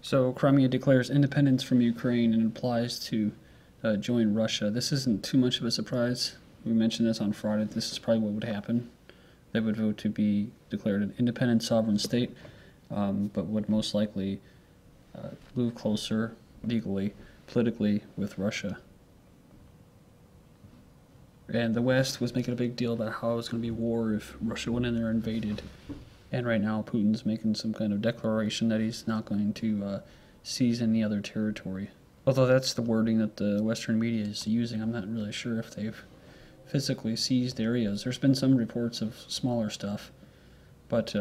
So Crimea declares independence from Ukraine and applies to join Russia. This isn't too much of a surprise. We mentioned this on Friday. This is probably what would happen. They would vote to be declared an independent sovereign state, but would most likely move closer legally, politically with Russia. And the West was making a big deal about how it was going to be war if Russia went in there and invaded. And right now, Putin's making some kind of declaration that he's not going to seize any other territory. Although that's the wording that the Western media is using, I'm not really sure if they've physically seized areas. There's been some reports of smaller stuff, but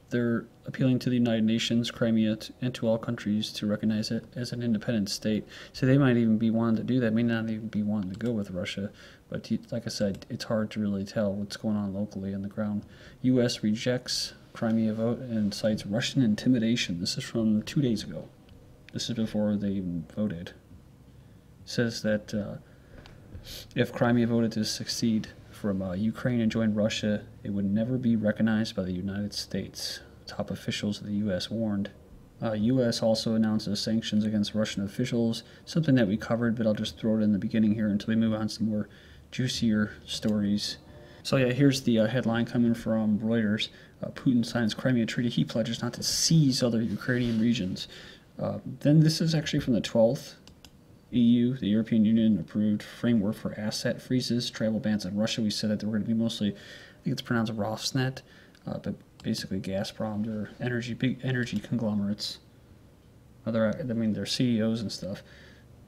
they're appealing to the United Nations, Crimea, and to all countries to recognize it as an independent state. So they might even be wanting to do that, may not even be wanting to go with Russia. But like I said, it's hard to really tell what's going on locally on the ground. U.S. rejects Crimea vote and cites Russian intimidation. This is from 2 days ago. This is before they even voted. It says that if Crimea voted to secede from Ukraine and join Russia, it would never be recognized by the United States. Top officials of the U.S. warned. U.S. also announces sanctions against Russian officials, something that we covered, but I'll just throw it in the beginning here until we move on to some more juicier stories. So yeah, here's the headline coming from Reuters. Putin signs Crimea treaty. He pledges not to seize other Ukrainian regions. Then this is actually from the 12th. EU, the European Union, approved framework for asset freezes, travel bans on Russia. We said that they were going to be mostly, I think it's pronounced Rosneft, but basically Gazprom. They're big energy conglomerates. They're CEOs and stuff.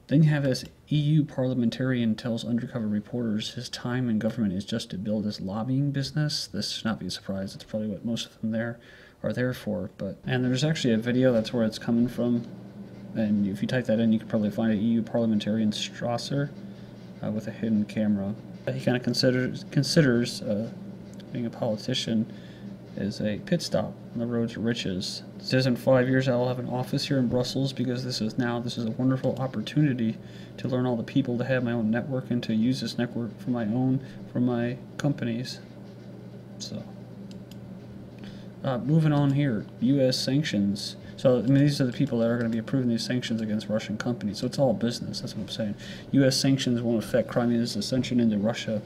Then you have this EU parliamentarian tells undercover reporters his time in government is just to build his lobbying business. This should not be a surprise. It's probably what most of them there are there for. And there's actually a video, that's where it's coming from. And if you type that in, you can probably find an EU parliamentarian Strasser with a hidden camera. He kind of considers being a politician is a pit stop on the road to riches. It says in 5 years I will have an office here in Brussels because this is a wonderful opportunity to learn all the people, to have my own network, and to use this network for my companies. So, moving on here, U.S. sanctions. So, these are the people that are going to be approving these sanctions against Russian companies. So it's all business, that's what I'm saying. U.S. sanctions won't affect Crimea's ascension into Russia.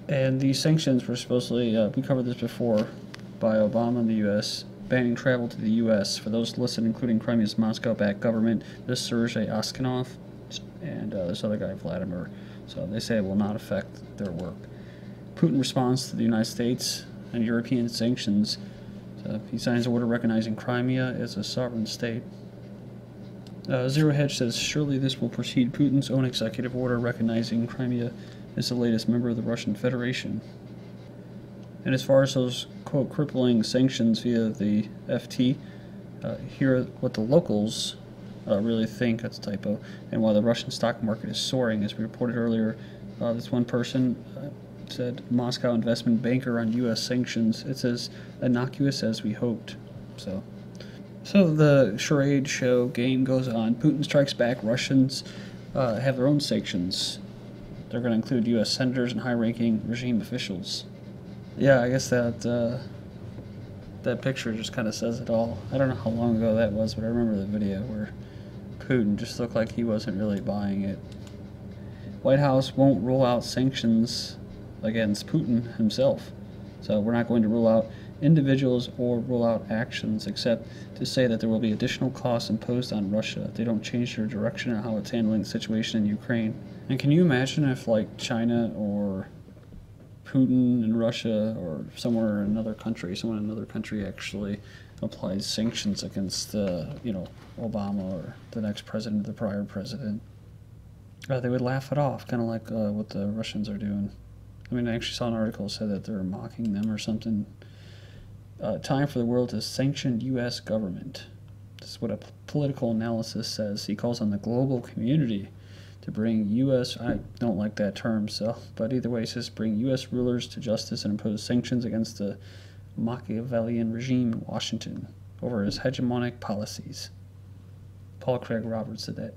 And these sanctions were supposedly, we covered this before, by Obama and the U.S., banning travel to the U.S. for those listed, including Crimea's Moscow-backed government, this Sergei Askanov, and this other guy, Vladimir. So they say it will not affect their work. Putin responds to the United States and European sanctions. So he signs an order recognizing Crimea as a sovereign state. Zero Hedge says, surely this will precede Putin's own executive order recognizing Crimea as the latest member of the Russian Federation. And as far as those, quote, crippling sanctions via the FT, here what the locals really think, that's a typo, and why the Russian stock market is soaring. As we reported earlier, this one person said, Moscow investment banker on U.S. sanctions. It's as innocuous as we hoped. So the charade show game goes on. Putin strikes back. Russians have their own sanctions. They're going to include U.S. senators and high-ranking regime officials. Yeah, I guess that picture just kind of says it all. I don't know how long ago that was, but I remember the video where Putin just looked like he wasn't really buying it. White House won't roll out sanctions against Putin himself. So we're not going to rule out individuals or rule out actions, except to say that there will be additional costs imposed on Russia if they don't change their direction on how it's handling the situation in Ukraine. And can you imagine if, like, China or Putin in Russia or someone in another country actually applies sanctions against, Obama or the next president, the prior president? They would laugh it off, kind of like what the Russians are doing. I actually saw an article that said that they're mocking them or something. Time for the world to sanction U.S. government. This is what a political analysis says. He calls on the global community to bring U.S. I don't like that term, but either way, he says bring U.S. rulers to justice and impose sanctions against the Machiavellian regime in Washington over his hegemonic policies. Paul Craig Roberts said that.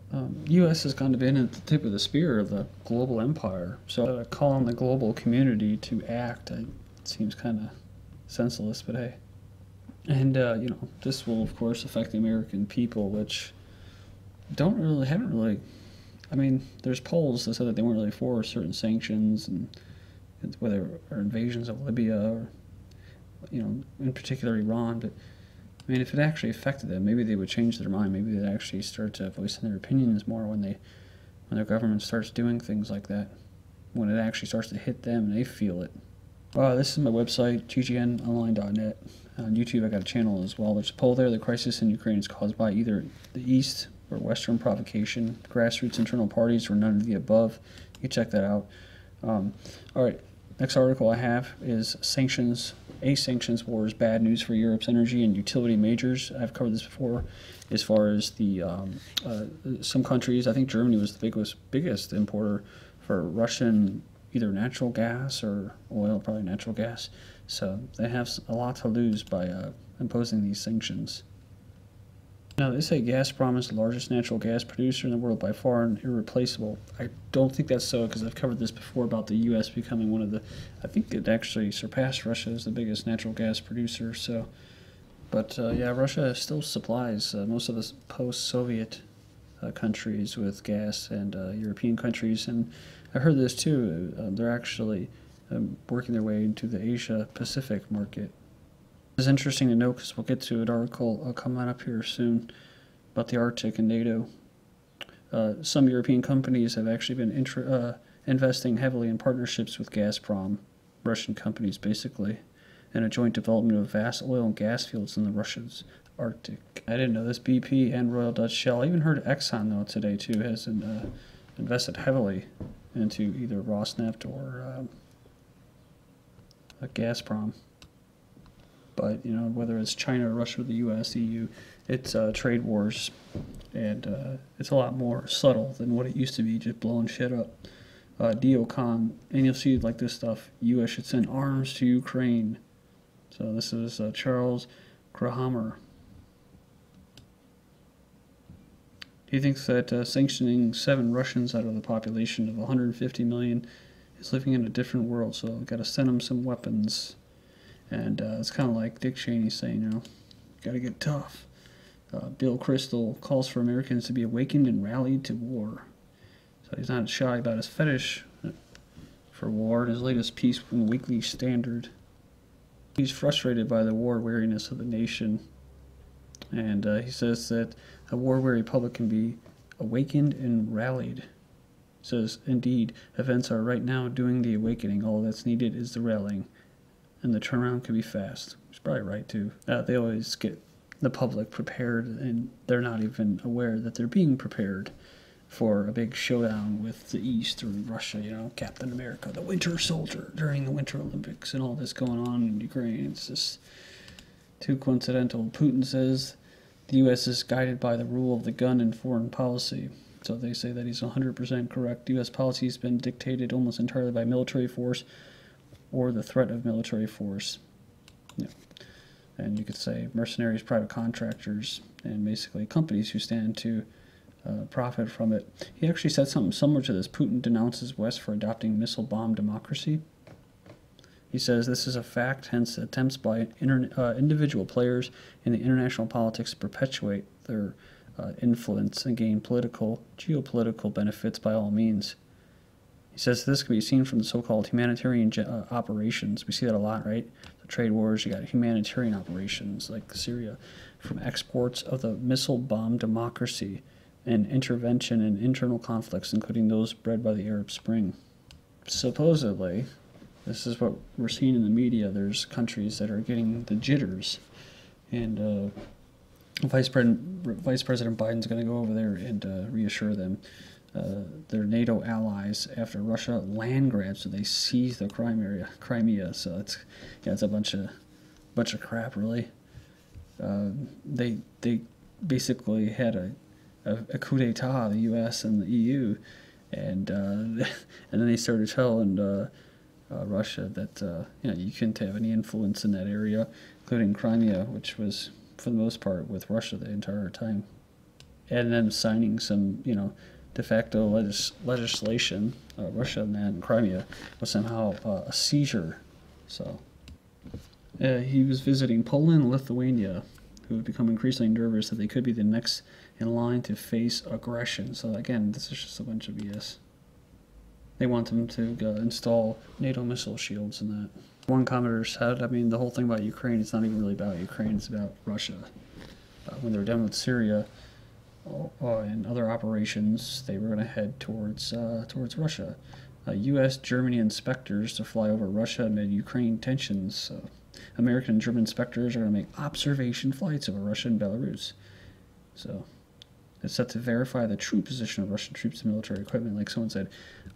U.S. has kind of been at the tip of the spear of the global empire, so call on the global community to act, it seems kind of senseless, but hey. And this will of course affect the American people, which haven't really. I mean, there's polls that said that they weren't really for certain sanctions, and whether or invasions of Libya or in particular Iran. But I mean, if it actually affected them, maybe they would change their mind. Maybe they'd actually start to voice their opinions more when their government starts doing things like that. When it actually starts to hit them and they feel it. This is my website, ggnonline.net. On YouTube, I got a channel as well. There's a poll there. The crisis in Ukraine is caused by either the East or Western provocation, grassroots internal parties, or none of the above. You can check that out. All right, next article I have is Sanctions. A sanctions war is bad news for Europe's energy and utility majors. I've covered this before. As far as the some countries, I think Germany was the biggest importer for Russian either natural gas or oil, probably natural gas. So they have a lot to lose by imposing these sanctions. Now, they say Gazprom is the largest natural gas producer in the world by far and irreplaceable. I don't think that's so, because I've covered this before about the U.S. becoming one of the, I think it actually surpassed Russia as the biggest natural gas producer. So, but yeah, Russia still supplies most of the post-Soviet countries with gas, and European countries, and I heard this too. They're actually working their way into the Asia-Pacific market. It's interesting to note because we'll get to an article coming up here soon about the Arctic and NATO. Some European companies have actually been investing heavily in partnerships with Gazprom, Russian companies basically, and a joint development of vast oil and gas fields in the Russia's Arctic. I didn't know this. BP and Royal Dutch Shell. I even heard Exxon, though, today, too, has invested heavily into either Rosneft or Gazprom. But, whether it's China, Russia, or the U.S., EU, it's trade wars, and it's a lot more subtle than what it used to be, just blowing shit up. Neocon, and you'll see like this stuff. U.S. should send arms to Ukraine. So this is Charles Grahammer. He thinks that sanctioning 7 Russians out of the population of 150 million is living in a different world, so we've got to send them some weapons. And it's kind of like Dick Cheney saying, got to get tough. Bill Kristol calls for Americans to be awakened and rallied to war. So he's not shy about his fetish for war in his latest piece from the Weekly Standard. He's frustrated by the war weariness of the nation. And he says that a war-weary public can be awakened and rallied. He says, indeed, events are right now doing the awakening. All that's needed is the rallying. And the turnaround can be fast. He's probably right, too. They always get the public prepared, and they're not even aware that they're being prepared for a big showdown with the East or Russia, Captain America, the Winter Soldier, during the Winter Olympics, and all this going on in Ukraine. It's just too coincidental. Putin says the U.S. is guided by the rule of the gun in foreign policy. So they say that he's 100% correct. U.S. policy has been dictated almost entirely by military force or the threat of military force. Yeah. And you could say mercenaries, private contractors, and basically companies who stand to profit from it. He actually said something similar to this. Putin denounces West for adopting missile bomb democracy. He says this is a fact, hence attempts by individual players in the international politics to perpetuate their influence and gain geopolitical benefits by all means. He says this can be seen from the so-called humanitarian operations. We see that a lot, right? The trade wars, you got humanitarian operations like Syria, from exports of the missile bomb democracy and intervention in internal conflicts, including those bred by the Arab Spring. Supposedly, this is what we're seeing in the media, there's countries that are getting the jitters, and Vice President Biden's going to go over there and reassure them. They're NATO allies after Russia land grabs, so they seize the Crimea. So it's a bunch of crap, really. They basically had a coup d'état, the U.S. and the EU, and then they started telling Russia that you couldn't have any influence in that area, including Crimea, which was for the most part with Russia the entire time, and then signing some de facto legislation, Russia and Crimea was somehow a seizure. So, He was visiting Poland and Lithuania, who have become increasingly nervous that they could be the next in line to face aggression. So again, this is just a bunch of BS. They want them to install NATO missile shields and that. One commenter said, I mean, the whole thing about Ukraine, it's not even really about Ukraine, it's about Russia. When they were done with Syria and other operations, they were going to head towards Russia. U.S. Germany inspectors to fly over Russia amid Ukraine tensions. American and German inspectors are going to make observation flights over Russia and Belarus. So it's set to verify the true position of Russian troops and military equipment. Like someone said,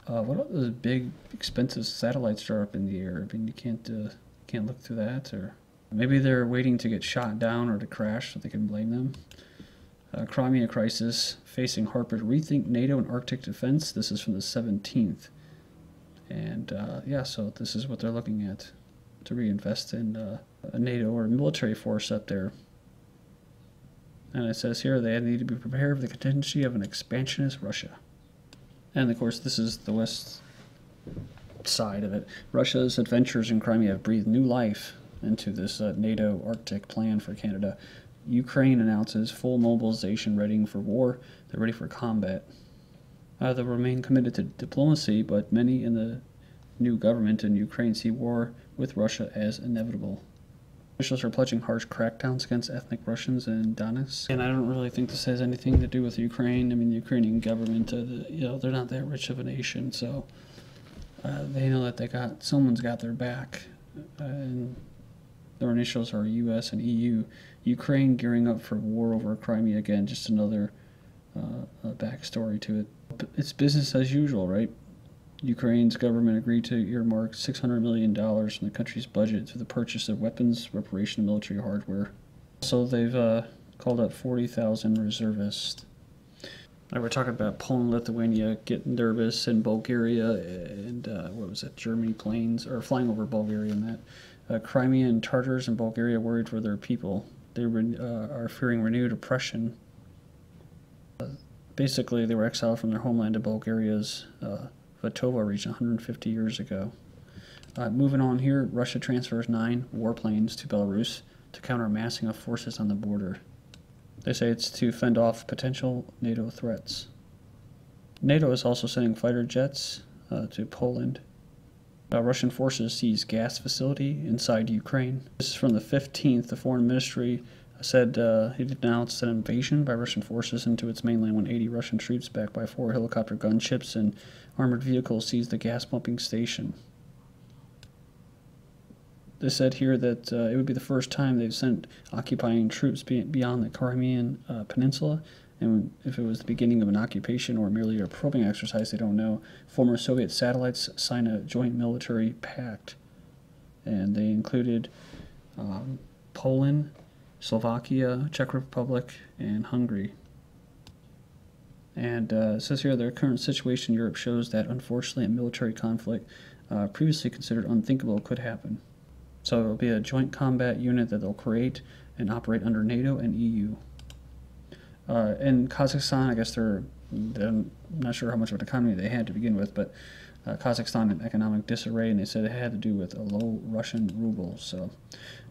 what about those big, expensive satellites that are up in the air? I mean, you can't look through that, or maybe they're waiting to get shot down or to crash so they can blame them. Crimea crisis facing Harper to rethink NATO and Arctic defense. This is from the 17th. And yeah, so this is what they're looking at, to reinvest in a NATO or a military force up there. And it says here they need to be prepared for the contingency of an expansionist Russia. And of course, this is the west side of it. Russia's adventures in Crimea have breathed new life into this NATO Arctic plan for Canada. Ukraine announces full mobilization, ready for war. They're ready for combat. They'll remain committed to diplomacy, but many in the new government in Ukraine see war with Russia as inevitable. Officials are pledging harsh crackdowns against ethnic Russians in Donetsk. And I don't really think this has anything to do with Ukraine. I mean, the Ukrainian government, they're not that rich of a nation, so they know that someone's got their back. And their initials are U.S. and EU. Ukraine gearing up for war over Crimea again, just another backstory to it. It's business as usual, right? Ukraine's government agreed to earmark $600 million from the country's budget to the purchase of weapons, reparation, and military hardware. So they've called up 40,000 reservists. Now we're talking about Poland, Lithuania getting nervous, and Bulgaria and Germany planes are flying over Bulgaria and that. Crimean Tartars in Bulgaria worried for their people. They are fearing renewed oppression. Basically, they were exiled from their homeland to Bulgaria's Vatova region 150 years ago. Moving on here, Russia transfers 9 warplanes to Belarus to counter a massing of forces on the border. They say it's to fend off potential NATO threats. NATO is also sending fighter jets to Poland. Russian forces seize gas facility inside Ukraine. This is from the 15th. The Foreign Ministry said it announced an invasion by Russian forces into its mainland when 80 Russian troops backed by 4 helicopter gunships and armored vehicles seized the gas pumping station. They said here that it would be the first time they've sent occupying troops beyond the Crimean Peninsula, and if it was the beginning of an occupation or merely a probing exercise, they don't know. Former Soviet satellites signed a joint military pact, and they included Poland, Slovakia, Czech Republic, and Hungary. And it says here their current situation in Europe shows that unfortunately a military conflict previously considered unthinkable could happen. So it will be a joint combat unit that they'll create and operate under NATO and EU. In Kazakhstan, I guess they're not sure how much of an economy they had to begin with, but Kazakhstan in economic disarray, and they said it had to do with a low Russian ruble. So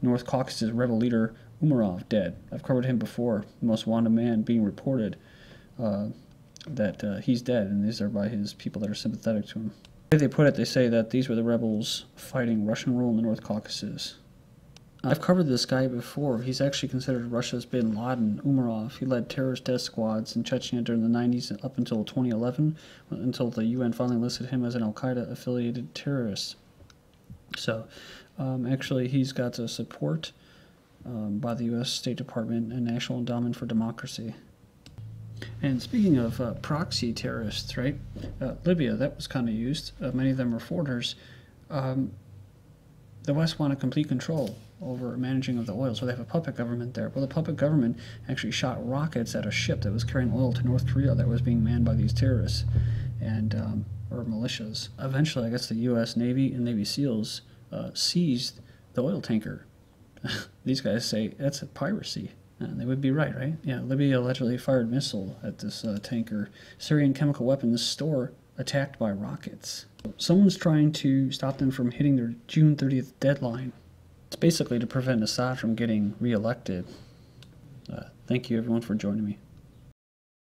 North Caucasus rebel leader Umarov dead. I've covered him before. Most wanted man being reported that he's dead, and these are by his people that are sympathetic to him. The way they put it, they say that these were the rebels fighting Russian rule in the North Caucasus. I've covered this guy before. He's actually considered Russia's bin Laden, Umarov. He led terrorist death squads in Chechnya during the 90s and up until 2011, until the UN finally listed him as an al-Qaeda-affiliated terrorist. So, actually, he's got support by the U.S. State Department and National Endowment for Democracy. And speaking of proxy terrorists, right? Libya, that was kind of used. Many of them were foreigners. The West wanted complete control over managing of the oil, so they have a puppet government there. Well, the puppet government actually shot rockets at a ship that was carrying oil to North Korea that was being manned by these terrorists and or militias. Eventually, I guess the U.S. Navy and Navy SEALs seized the oil tanker. These guys say that's a piracy. And they would be right, right? Yeah, Libya allegedly fired missile at this tanker. Syrian chemical weapons store attacked by rockets. Someone's trying to stop them from hitting their June 30th deadline. It's basically to prevent Assad from getting reelected. Thank you, everyone, for joining me.